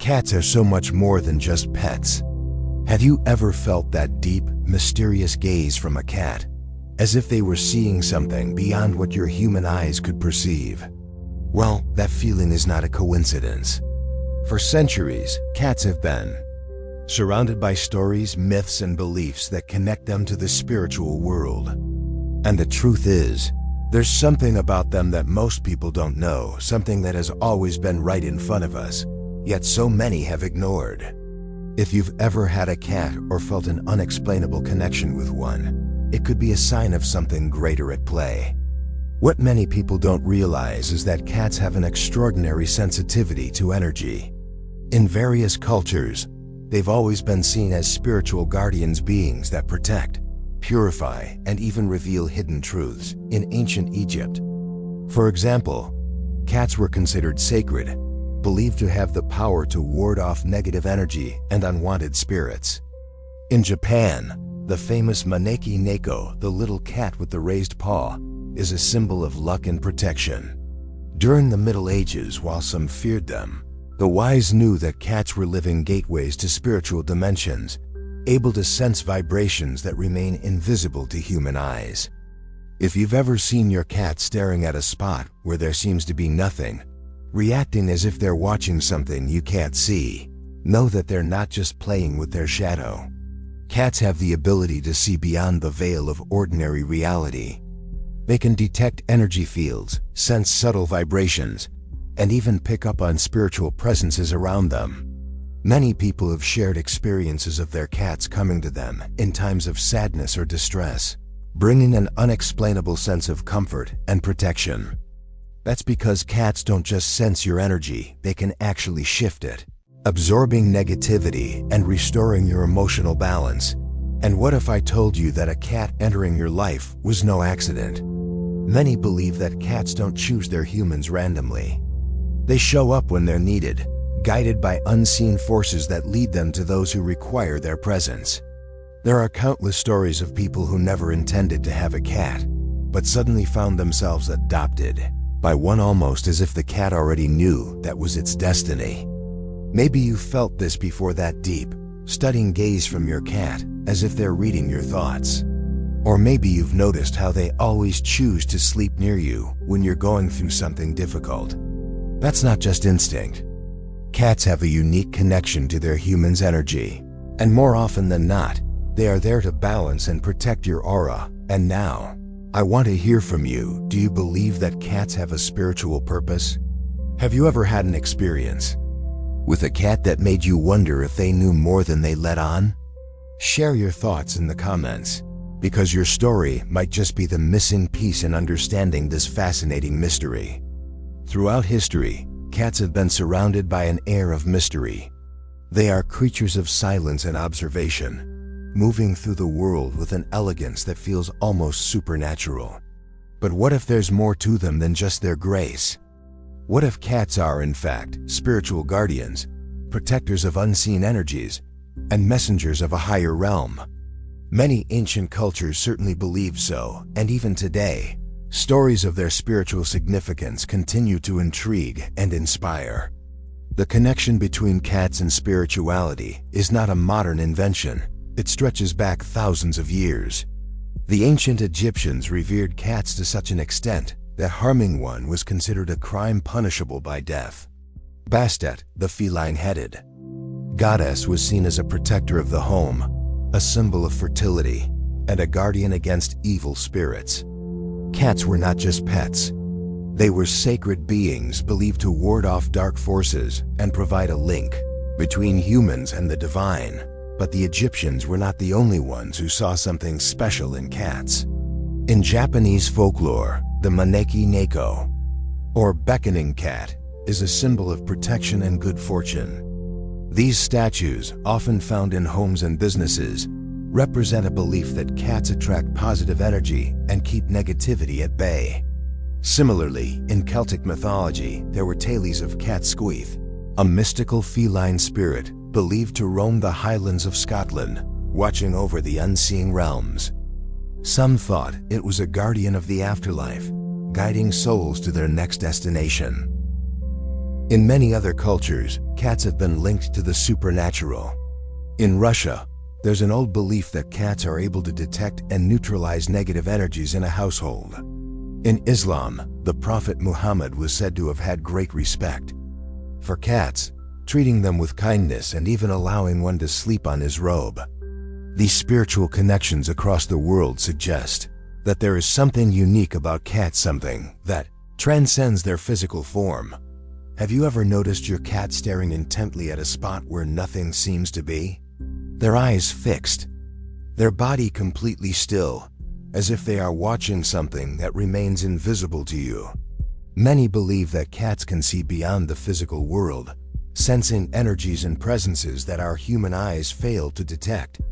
Cats are so much more than just pets. Have you ever felt that deep, mysterious gaze from a cat, as if they were seeing something beyond what your human eyes could perceive? Well, that feeling is not a coincidence. For centuries, cats have been surrounded by stories, myths, and beliefs that connect them to the spiritual world. And the truth is, there's something about them that most people don't know, something that has always been right in front of us, yet so many have ignored. If you've ever had a cat or felt an unexplainable connection with one, it could be a sign of something greater at play. What many people don't realize is that cats have an extraordinary sensitivity to energy. In various cultures, they've always been seen as spiritual guardians, beings that protect, purify, and even reveal hidden truths. In ancient Egypt, for example, cats were considered sacred, believed to have the power to ward off negative energy and unwanted spirits. In Japan, the famous Maneki Neko, the little cat with the raised paw, is a symbol of luck and protection. During the Middle Ages, while some feared them, the wise knew that cats were living gateways to spiritual dimensions, able to sense vibrations that remain invisible to human eyes. If you've ever seen your cat staring at a spot where there seems to be nothing, reacting as if they're watching something you can't see, know that they're not just playing with their shadow. Cats have the ability to see beyond the veil of ordinary reality. They can detect energy fields, sense subtle vibrations, and even pick up on spiritual presences around them. Many people have shared experiences of their cats coming to them in times of sadness or distress, bringing an unexplainable sense of comfort and protection. That's because cats don't just sense your energy, they can actually shift it, absorbing negativity and restoring your emotional balance. And what if I told you that a cat entering your life was no accident? Many believe that cats don't choose their humans randomly. They show up when they're needed, guided by unseen forces that lead them to those who require their presence. There are countless stories of people who never intended to have a cat, but suddenly found themselves adopted by one, almost as if the cat already knew that was its destiny. Maybe you felt this before, that deep, studying gaze from your cat, as if they're reading your thoughts. Or maybe you've noticed how they always choose to sleep near you when you're going through something difficult. That's not just instinct. Cats have a unique connection to their human's energy, and more often than not, they are there to balance and protect your aura. And now, I want to hear from you. Do you believe that cats have a spiritual purpose? Have you ever had an experience with a cat that made you wonder if they knew more than they let on? Share your thoughts in the comments, because your story might just be the missing piece in understanding this fascinating mystery. Throughout history, cats have been surrounded by an air of mystery. They are creatures of silence and observation, moving through the world with an elegance that feels almost supernatural. But what if there's more to them than just their grace? What if cats are, in fact, spiritual guardians, protectors of unseen energies, and messengers of a higher realm? Many ancient cultures certainly believed so, and even today, stories of their spiritual significance continue to intrigue and inspire. The connection between cats and spirituality is not a modern invention. It stretches back thousands of years. The ancient Egyptians revered cats to such an extent that harming one was considered a crime punishable by death. Bastet, the feline-headed goddess, was seen as a protector of the home, a symbol of fertility, and a guardian against evil spirits. Cats were not just pets. They were sacred beings believed to ward off dark forces and provide a link between humans and the divine. But the Egyptians were not the only ones who saw something special in cats. In Japanese folklore, the Maneki Neko, or beckoning cat, is a symbol of protection and good fortune. These statues, often found in homes and businesses, represent a belief that cats attract positive energy and keep negativity at bay. Similarly, in Celtic mythology, there were tales of Cat Squeath, a mystical feline spirit believed to roam the highlands of Scotland, watching over the unseen realms. Some thought it was a guardian of the afterlife, guiding souls to their next destination. In many other cultures, cats have been linked to the supernatural. In Russia, there's an old belief that cats are able to detect and neutralize negative energies in a household. In Islam, the Prophet Muhammad was said to have had great respect for cats, treating them with kindness and even allowing one to sleep on his robe. These spiritual connections across the world suggest that there is something unique about cats, something that transcends their physical form. Have you ever noticed your cat staring intently at a spot where nothing seems to be? Their eyes fixed, their body completely still, as if they are watching something that remains invisible to you. Many believe that cats can see beyond the physical world, sensing energies and presences that our human eyes fail to detect.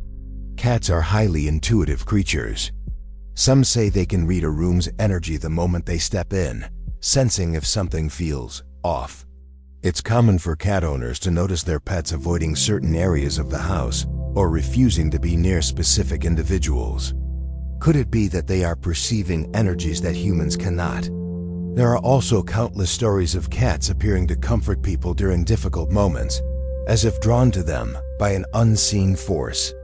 Cats are highly intuitive creatures. Some say they can read a room's energy the moment they step in, sensing if something feels off. It's common for cat owners to notice their pets avoiding certain areas of the house or refusing to be near specific individuals. Could it be that they are perceiving energies that humans cannot? There are also countless stories of cats appearing to comfort people during difficult moments, as if drawn to them by an unseen force.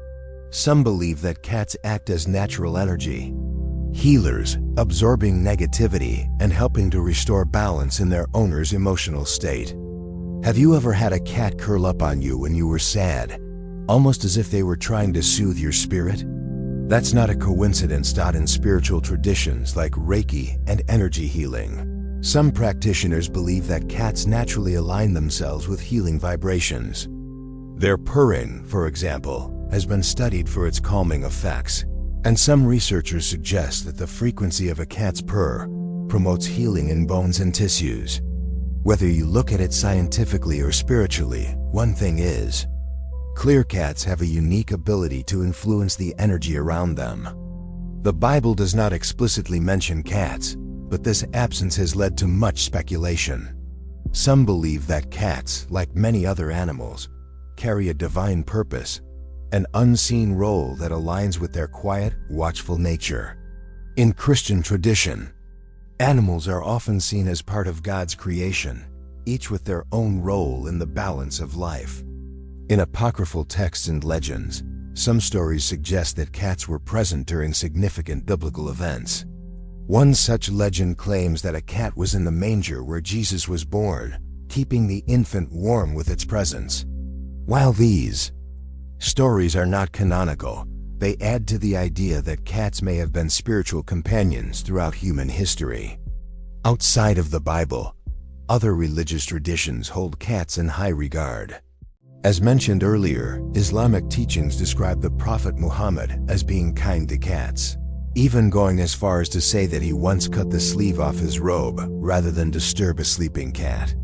Some believe that cats act as natural energy healers, absorbing negativity and helping to restore balance in their owner's emotional state. Have you ever had a cat curl up on you when you were sad, almost as if they were trying to soothe your spirit? That's not a coincidence. In spiritual traditions like Reiki and energy healing, some practitioners believe that cats naturally align themselves with healing vibrations. Their purring, for example, has been studied for its calming effects, and some researchers suggest that the frequency of a cat's purr promotes healing in bones and tissues. Whether you look at it scientifically or spiritually, one thing is clear: cats have a unique ability to influence the energy around them. The Bible does not explicitly mention cats, but this absence has led to much speculation. Some believe that cats, like many other animals, carry a divine purpose, an unseen role that aligns with their quiet, watchful nature. In Christian tradition, animals are often seen as part of God's creation, each with their own role in the balance of life. In apocryphal texts and legends, some stories suggest that cats were present during significant biblical events. One such legend claims that a cat was in the manger where Jesus was born, keeping the infant warm with its presence. While these stories are not canonical, they add to the idea that cats may have been spiritual companions throughout human history. Outside of the Bible, other religious traditions hold cats in high regard. As mentioned earlier, Islamic teachings describe the Prophet Muhammad as being kind to cats, even going as far as to say that he once cut the sleeve off his robe rather than disturb a sleeping cat.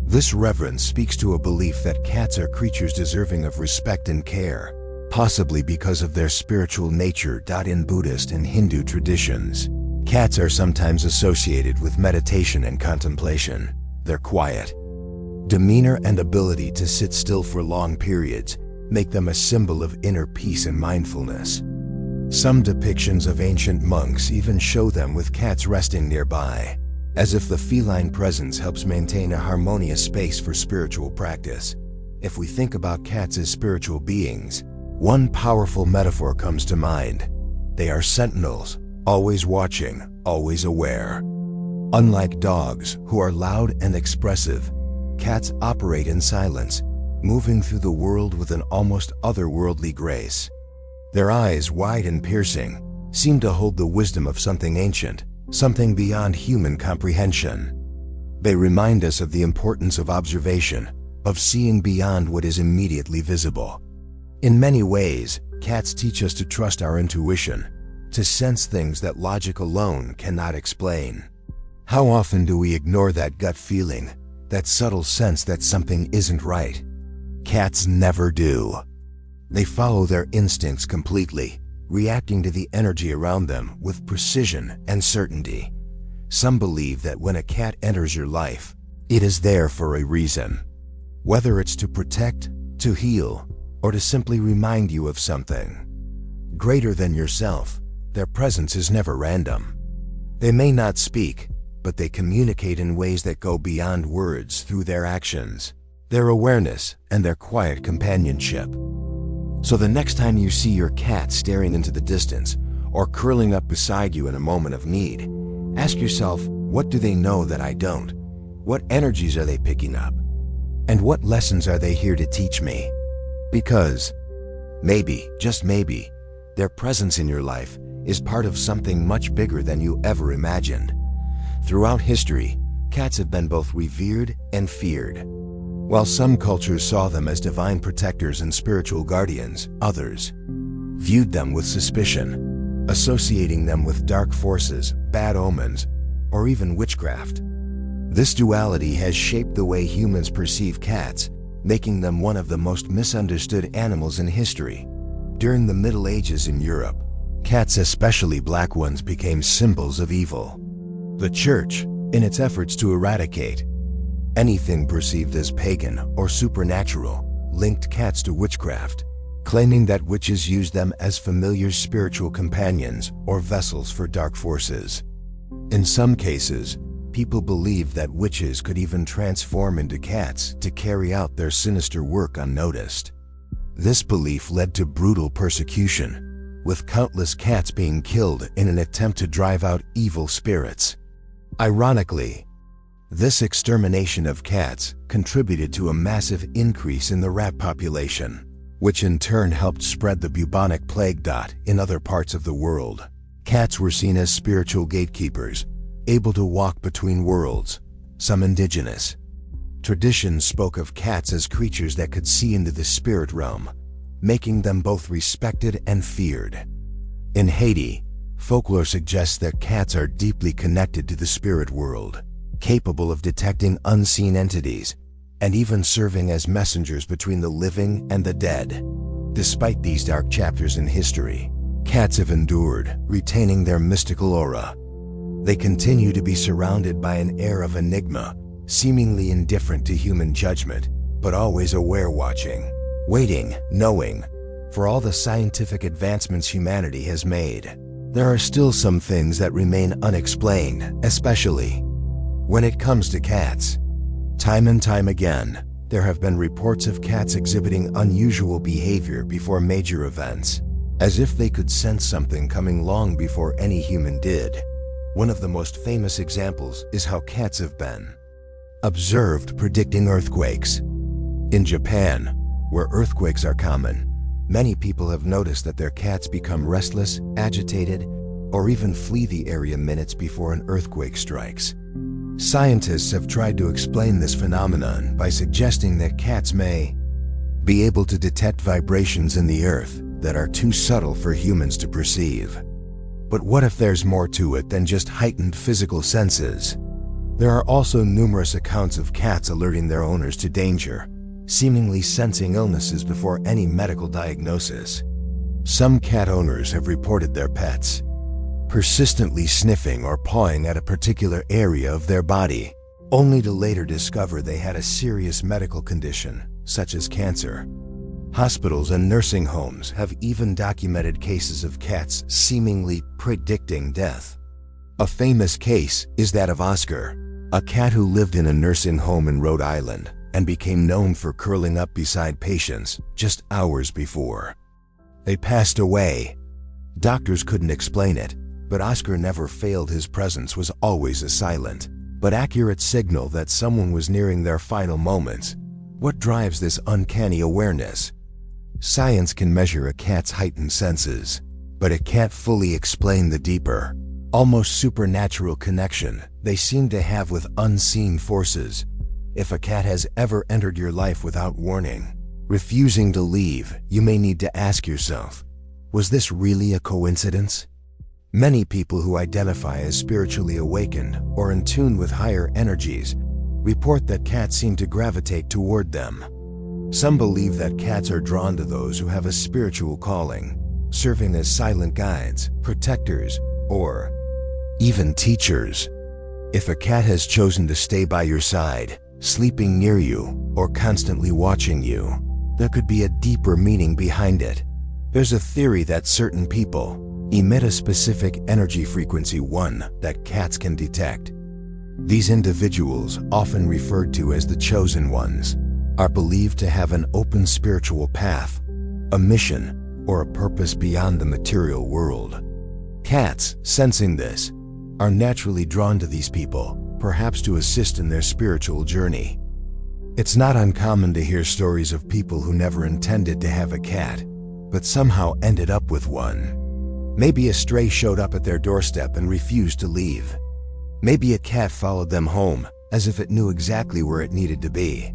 This reverence speaks to a belief that cats are creatures deserving of respect and care, possibly because of their spiritual nature. In Buddhist and Hindu traditions, cats are sometimes associated with meditation and contemplation. Their quiet demeanor and ability to sit still for long periods make them a symbol of inner peace and mindfulness. Some depictions of ancient monks even show them with cats resting nearby, as if the feline presence helps maintain a harmonious space for spiritual practice. If we think about cats as spiritual beings, one powerful metaphor comes to mind. They are sentinels, always watching, always aware. Unlike dogs, who are loud and expressive, cats operate in silence, moving through the world with an almost otherworldly grace. Their eyes, wide and piercing, seem to hold the wisdom of something ancient, something beyond human comprehension. They remind us of the importance of observation, of seeing beyond what is immediately visible. In many ways, cats teach us to trust our intuition, to sense things that logic alone cannot explain. How often do we ignore that gut feeling, that subtle sense that something isn't right? Cats never do. They follow their instincts completely, reacting to the energy around them with precision and certainty. Some believe that when a cat enters your life, it is there for a reason. Whether it's to protect, to heal, or to simply remind you of something greater than yourself, their presence is never random. They may not speak, but they communicate in ways that go beyond words through their actions, their awareness, and their quiet companionship. So the next time you see your cat staring into the distance or curling up beside you in a moment of need, ask yourself, what do they know that I don't? What energies are they picking up? And what lessons are they here to teach me? Because maybe, just maybe, their presence in your life is part of something much bigger than you ever imagined. Throughout history, cats have been both revered and feared. While some cultures saw them as divine protectors and spiritual guardians, others viewed them with suspicion, associating them with dark forces, bad omens, or even witchcraft. This duality has shaped the way humans perceive cats, making them one of the most misunderstood animals in history. During the Middle Ages in Europe, cats, especially black ones, became symbols of evil. The Church, in its efforts to eradicate anything perceived as pagan or supernatural, linked cats to witchcraft, claiming that witches used them as familiar spiritual companions or vessels for dark forces. In some cases, people believed that witches could even transform into cats to carry out their sinister work unnoticed. This belief led to brutal persecution, with countless cats being killed in an attempt to drive out evil spirits. Ironically, this extermination of cats contributed to a massive increase in the rat population, which in turn helped spread the bubonic plague. In other parts of the world, cats were seen as spiritual gatekeepers, able to walk between worlds, some indigenous. Traditions spoke of cats as creatures that could see into the spirit realm, making them both respected and feared. In Haiti, folklore suggests that cats are deeply connected to the spirit world, capable of detecting unseen entities, and even serving as messengers between the living and the dead. Despite these dark chapters in history, cats have endured, retaining their mystical aura. They continue to be surrounded by an air of enigma, seemingly indifferent to human judgment, but always aware, watching, waiting, knowing. For all the scientific advancements humanity has made, there are still some things that remain unexplained, especially when it comes to cats. Time and time again, there have been reports of cats exhibiting unusual behavior before major events, as if they could sense something coming long before any human did. One of the most famous examples is how cats have been observed predicting earthquakes. In Japan, where earthquakes are common, many people have noticed that their cats become restless, agitated, or even flee the area minutes before an earthquake strikes. Scientists have tried to explain this phenomenon by suggesting that cats may be able to detect vibrations in the earth that are too subtle for humans to perceive. But what if there's more to it than just heightened physical senses? There are also numerous accounts of cats alerting their owners to danger, seemingly sensing illnesses before any medical diagnosis. Some cat owners have reported their pets persistently sniffing or pawing at a particular area of their body, only to later discover they had a serious medical condition, such as cancer. Hospitals and nursing homes have even documented cases of cats seemingly predicting death. A famous case is that of Oscar, a cat who lived in a nursing home in Rhode Island and became known for curling up beside patients just hours before they passed away. Doctors couldn't explain it, but Oscar never failed. His presence was always a silent but accurate signal that someone was nearing their final moments. What drives this uncanny awareness? Science can measure a cat's heightened senses, but it can't fully explain the deeper, almost supernatural connection they seem to have with unseen forces. If a cat has ever entered your life without warning, refusing to leave, you may need to ask yourself, was this really a coincidence? Many people who identify as spiritually awakened or in tune with higher energies report that cats seem to gravitate toward them. Some believe that cats are drawn to those who have a spiritual calling, serving as silent guides, protectors, or even teachers. If a cat has chosen to stay by your side, sleeping near you, or constantly watching you, there could be a deeper meaning behind it. There's a theory that certain people emit a specific energy frequency, one that cats can detect. These individuals, often referred to as the chosen ones, are believed to have an open spiritual path, a mission, or a purpose beyond the material world. Cats, sensing this, are naturally drawn to these people, perhaps to assist in their spiritual journey. It's not uncommon to hear stories of people who never intended to have a cat, but somehow ended up with one. Maybe a stray showed up at their doorstep and refused to leave. Maybe a cat followed them home, as if it knew exactly where it needed to be.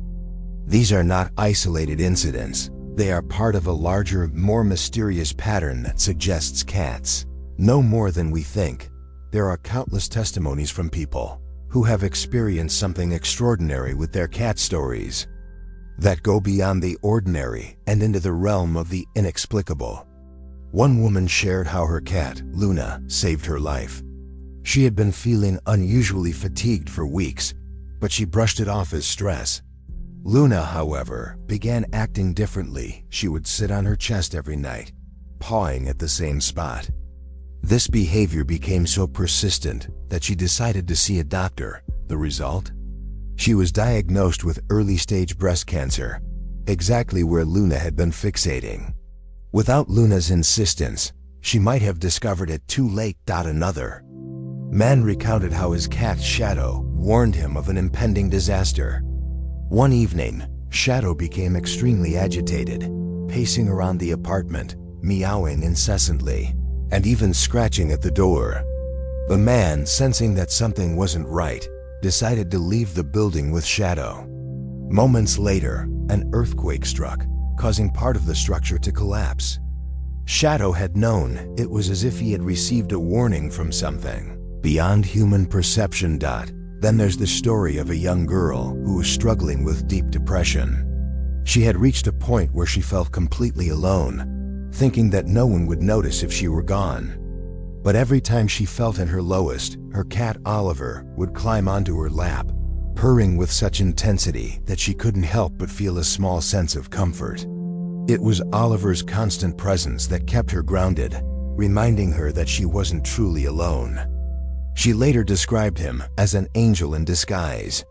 These are not isolated incidents. They are part of a larger, more mysterious pattern that suggests cats know more than we think. There are countless testimonies from people who have experienced something extraordinary with their cat stories that go beyond the ordinary and into the realm of the inexplicable. One woman shared how her cat, Luna, saved her life. She had been feeling unusually fatigued for weeks, but she brushed it off as stress. Luna, however, began acting differently. She would sit on her chest every night, pawing at the same spot. This behavior became so persistent that she decided to see a doctor. The result? She was diagnosed with early-stage breast cancer, exactly where Luna had been fixating. Without Luna's insistence, she might have discovered it too late. Another man recounted how his cat Shadow warned him of an impending disaster. One evening, Shadow became extremely agitated, pacing around the apartment, meowing incessantly, and even scratching at the door. The man, sensing that something wasn't right, decided to leave the building with Shadow. Moments later, an earthquake struck, causing part of the structure to collapse. Shadow had known. It was as if he had received a warning from something beyond human perception. Then there's the story of a young girl who was struggling with deep depression. She had reached a point where she felt completely alone, thinking that no one would notice if she were gone. But every time she felt at her lowest, her cat Oliver would climb onto her lap, purring with such intensity that she couldn't help but feel a small sense of comfort. It was Oliver's constant presence that kept her grounded, reminding her that she wasn't truly alone. She later described him as an angel in disguise.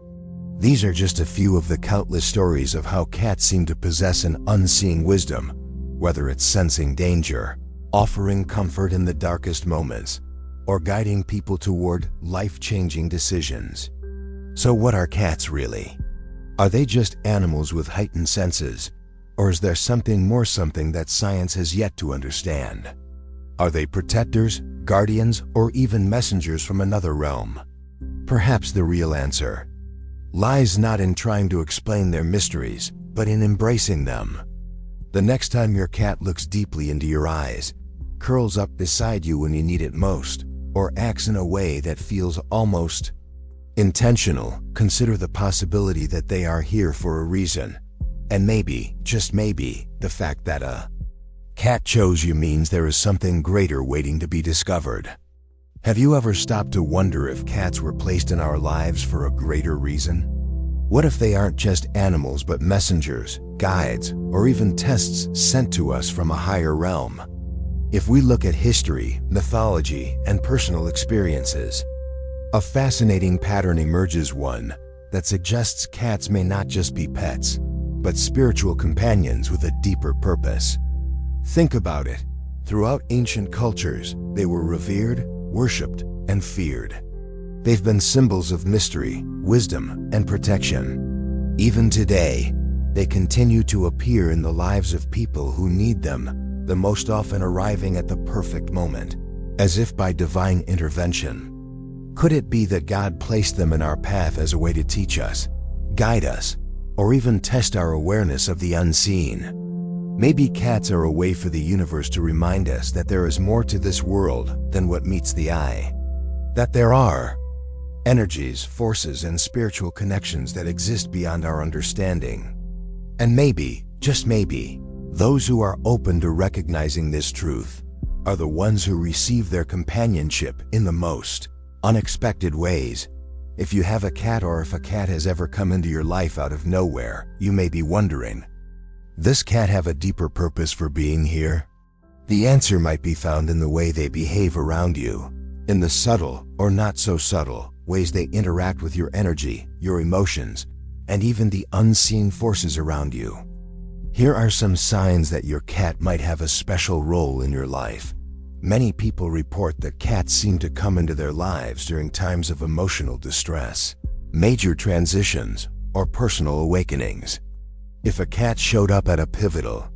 These are just a few of the countless stories of how cats seem to possess an unseen wisdom, whether it's sensing danger, offering comfort in the darkest moments, or guiding people toward life-changing decisions. So what are cats really? Are they just animals with heightened senses, or is there something more, something that science has yet to understand? Are they protectors, guardians, or even messengers from another realm? Perhaps the real answer lies not in trying to explain their mysteries, but in embracing them. The next time your cat looks deeply into your eyes, curls up beside you when you need it most, or acts in a way that feels almost intentional, consider the possibility that they are here for a reason. And maybe, just maybe, the fact that a cat chose you means there is something greater waiting to be discovered. Have you ever stopped to wonder if cats were placed in our lives for a greater reason? What if they aren't just animals but messengers, guides, or even tests sent to us from a higher realm? If we look at history, mythology, and personal experiences, a fascinating pattern emerges, one that suggests cats may not just be pets, but spiritual companions with a deeper purpose. Think about it. Throughout ancient cultures, they were revered, worshipped, and feared. They've been symbols of mystery, wisdom, and protection. Even today, they continue to appear in the lives of people who need them, the most often arriving at the perfect moment, as if by divine intervention. Could it be that God placed them in our path as a way to teach us, guide us, or even test our awareness of the unseen? Maybe cats are a way for the universe to remind us that there is more to this world than what meets the eye. That there are energies, forces, and spiritual connections that exist beyond our understanding. And maybe, just maybe, those who are open to recognizing this truth are the ones who receive their companionship in the most unexpected ways. If you have a cat, or if a cat has ever come into your life out of nowhere, you may be wondering, this cat have a deeper purpose for being here? The answer might be found in the way they behave around you, in the subtle or not so subtle ways they interact with your energy, your emotions, and even the unseen forces around you. Here are some signs that your cat might have a special role in your life. Many people report that cats seem to come into their lives during times of emotional distress, major transitions, or personal awakenings. If a cat showed up at a pivotal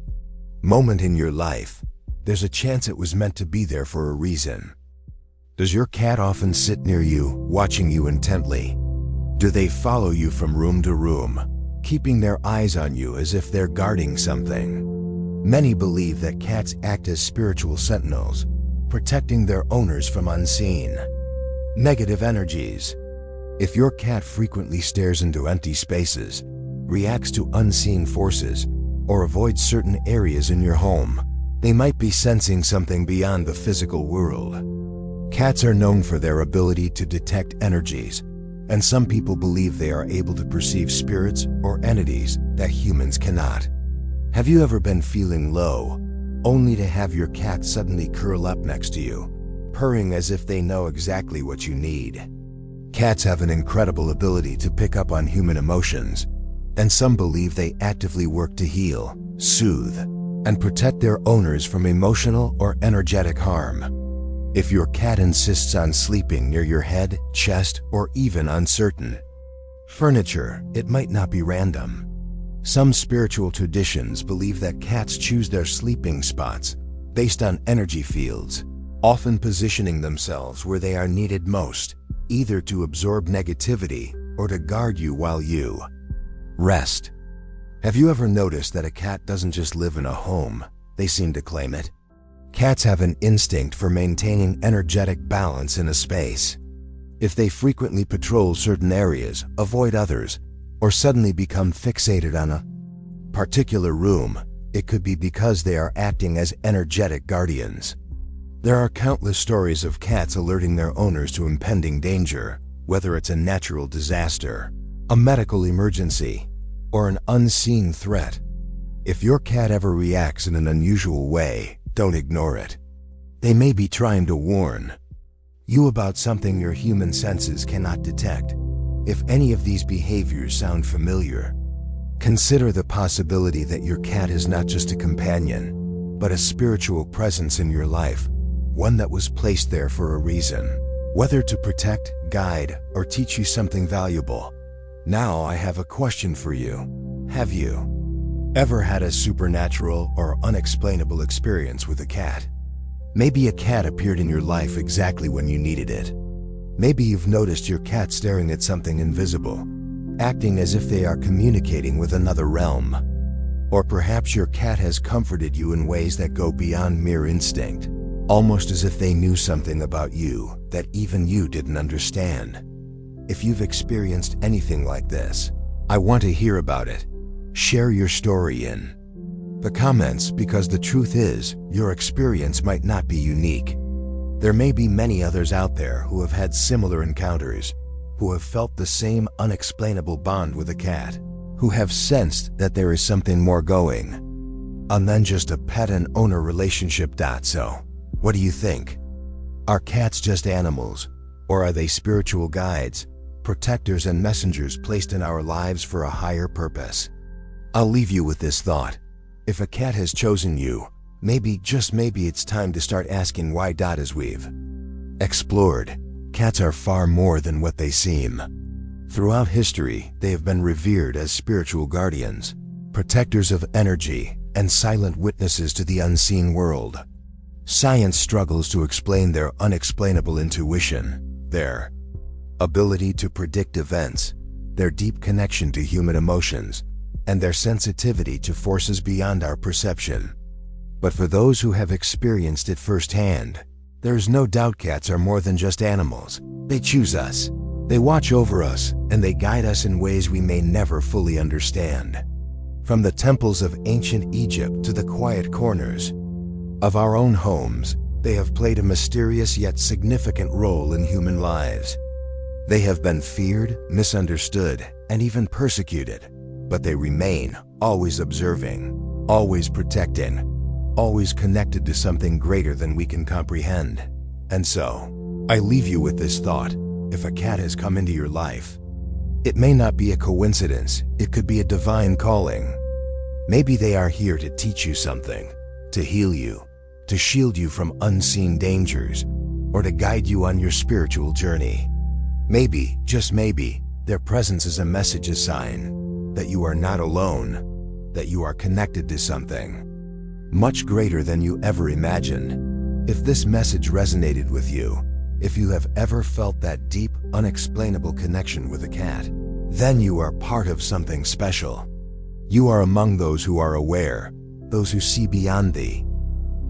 moment in your life, there's a chance it was meant to be there for a reason. Does your cat often sit near you, watching you intently? Do they follow you from room to room, keeping their eyes on you as if they're guarding something? Many believe that cats act as spiritual sentinels, protecting their owners from unseen negative energies. If your cat frequently stares into empty spaces, reacts to unseen forces, or avoids certain areas in your home, they might be sensing something beyond the physical world. Cats are known for their ability to detect energies, and some people believe they are able to perceive spirits or entities that humans cannot. Have you ever been feeling low, only to have your cat suddenly curl up next to you, purring as if they know exactly what you need? Cats have an incredible ability to pick up on human emotions, and some believe they actively work to heal, soothe, and protect their owners from emotional or energetic harm. If your cat insists on sleeping near your head, chest, or even on certain furniture, it might not be random. Some spiritual traditions believe that cats choose their sleeping spots based on energy fields, often positioning themselves where they are needed most, either to absorb negativity or to guard you while you rest. Have you ever noticed that a cat doesn't just live in a home, they seem to claim it? Cats have an instinct for maintaining energetic balance in a space. If they frequently patrol certain areas, avoid others, or suddenly become fixated on a particular room, it could be because they are acting as energetic guardians. There are countless stories of cats alerting their owners to impending danger, whether it's a natural disaster, a medical emergency, or an unseen threat. If your cat ever reacts in an unusual way, don't ignore it. They may be trying to warn you about something your human senses cannot detect. If any of these behaviors sound familiar, consider the possibility that your cat is not just a companion, but a spiritual presence in your life, one that was placed there for a reason, whether to protect, guide, or teach you something valuable. Now I have a question for you. Have you ever had a supernatural or unexplainable experience with a cat? Maybe a cat appeared in your life exactly when you needed it. Maybe you've noticed your cat staring at something invisible, acting as if they are communicating with another realm. Or perhaps your cat has comforted you in ways that go beyond mere instinct, almost as if they knew something about you that even you didn't understand. If you've experienced anything like this, I want to hear about it. Share your story in the comments, because the truth is, your experience might not be unique. There may be many others out there who have had similar encounters, who have felt the same unexplainable bond with a cat, who have sensed that there is something more going on than just a pet and owner relationship. So, what do you think? Are cats just animals, or are they spiritual guides, protectors and messengers placed in our lives for a higher purpose? I'll leave you with this thought. If a cat has chosen you, maybe, just maybe, it's time to start asking why. As we've explored, cats are far more than what they seem. Throughout history, they have been revered as spiritual guardians, protectors of energy, and silent witnesses to the unseen world. Science struggles to explain their unexplainable intuition, their ability to predict events, their deep connection to human emotions, and their sensitivity to forces beyond our perception. But for those who have experienced it firsthand, there is no doubt cats are more than just animals. They choose us, they watch over us, and they guide us in ways we may never fully understand. From the temples of ancient Egypt to the quiet corners of our own homes, they have played a mysterious yet significant role in human lives. They have been feared, misunderstood, and even persecuted, but they remain, always observing, always protecting, always connected to something greater than we can comprehend. And so, I leave you with this thought. if a cat has come into your life. It may not be a coincidence, it could be a divine calling. Maybe they are here to teach you something, to heal you, to shield you from unseen dangers, or to guide you on your spiritual journey. Maybe, just maybe, their presence is a message, a sign that you are not alone, that you are connected to something much greater than you ever imagined. If this message resonated with you, if you have ever felt that deep, unexplainable connection with a cat, then you are part of something special. You are among those who are aware, those who see beyond the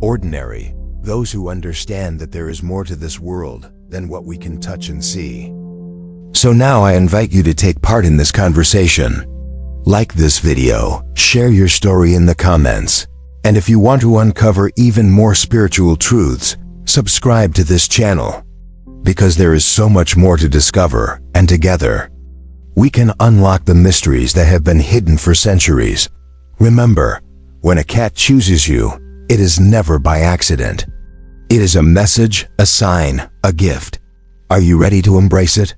ordinary, those who understand that there is more to this world than what we can touch and see. So now I invite you to take part in this conversation. Like this video, share your story in the comments, and if you want to uncover even more spiritual truths, subscribe to this channel. Because there is so much more to discover, and together, we can unlock the mysteries that have been hidden for centuries. Remember, when a cat chooses you, it is never by accident. It is a message, a sign, a gift. Are you ready to embrace it?